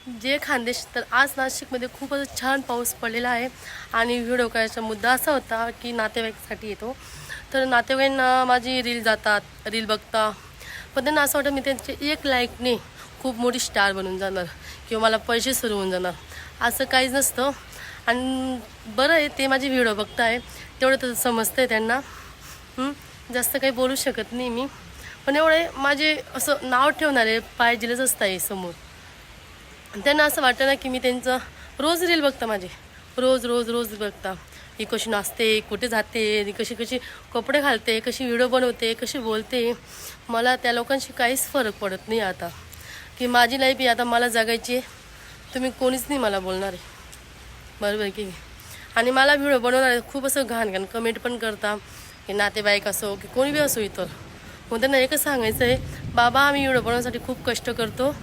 जे खानदेश. तर आज नाशिकमध्ये खूपच छान पाऊस पडलेला आहे आणि व्हिडिओ करायचा मुद्दा असा होता की नातेवाईकासाठी येतो. तर नातेवाईकांना माझी रील जातात, रील बघता, पण त्यांना असं वाटतं मी त्यांचे एक लाईकने खूप मोठी स्टार बनून जाणार किंवा मला पैसे सुरू होऊन जाणार. असं काहीच नसतं. आणि बरं आहे ते माझे व्हिडिओ बघताय तेवढं तर समजतं आहे त्यांना. जास्त काही बोलू शकत नाही मी, पण एवढे माझे असं नाव ठेवणारे पाहिजेलच असतं आहे समोर. त्यांना असं वाटतं ना की मी त्यांचं रोज रील बघता, माझे रोज रोज रोज बघता. ही कशी नाचते, कुठे जाते, कशी कशी कपडे घालते, कशी व्हिडिओ बनवते, कशी बोलते. मला त्या लोकांशी काहीच फरक पडत नाही आता, की माझी लाईफ ही आता मला जगायची आहे. तुम्ही कोणीच नाही मला बोलणार आहे, बरोबर की. आणि मला व्हिडिओ बनवणारे खूप असं घाण घाण कमेंट पण करता, की नातेवाईक असो की कोणी बी असो इतर. मग त्यांना एकच सांगायचं आहे, बाबा आम्ही व्हिडिओ बनवण्यासाठी खूप कष्ट करतो,